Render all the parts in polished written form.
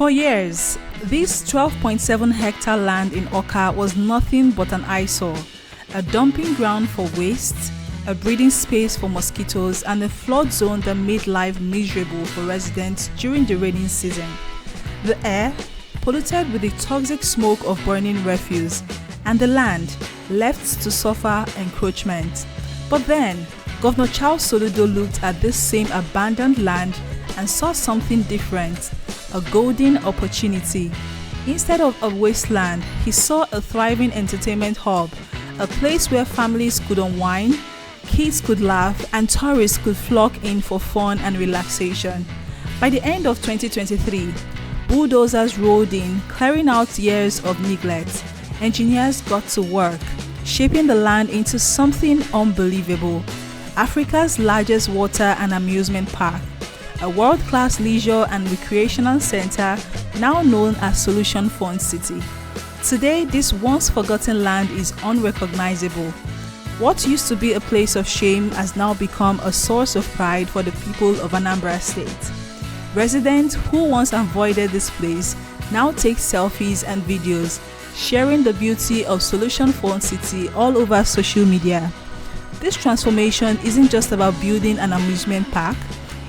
For years, this 12.7-hectare land in Awka was nothing but an eyesore, a dumping ground for waste, a breeding space for mosquitoes, and a flood zone that made life miserable for residents during the rainy season. The air, polluted with the toxic smoke of burning refuse, and the land, left to suffer encroachment. But then, Governor Charles Soludo looked at this same abandoned land and saw something different, a golden opportunity. Instead of a wasteland, he saw a thriving entertainment hub, a place where families could unwind, kids could laugh, and tourists could flock in for fun and relaxation. By the end of 2023, bulldozers rolled in, clearing out years of neglect. Engineers got to work, shaping the land into something unbelievable. Africa's largest water and amusement park, a world-class leisure and recreational center now known as Solution Fund City. Today, this once forgotten land is unrecognizable. What used to be a place of shame has now become a source of pride for the people of Anambra State. Residents who once avoided this place now take selfies and videos, sharing the beauty of Solution Fund City all over social media. This transformation isn't just about building an amusement park,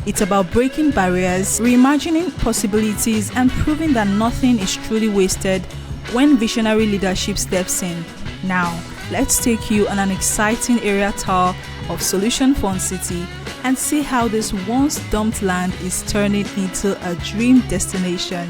it's about breaking barriers, reimagining possibilities, and proving that nothing is truly wasted when visionary leadership steps in. Now, let's take you on an exciting area tour of Solution Fund City and see how this once dumped land is turning into a dream destination.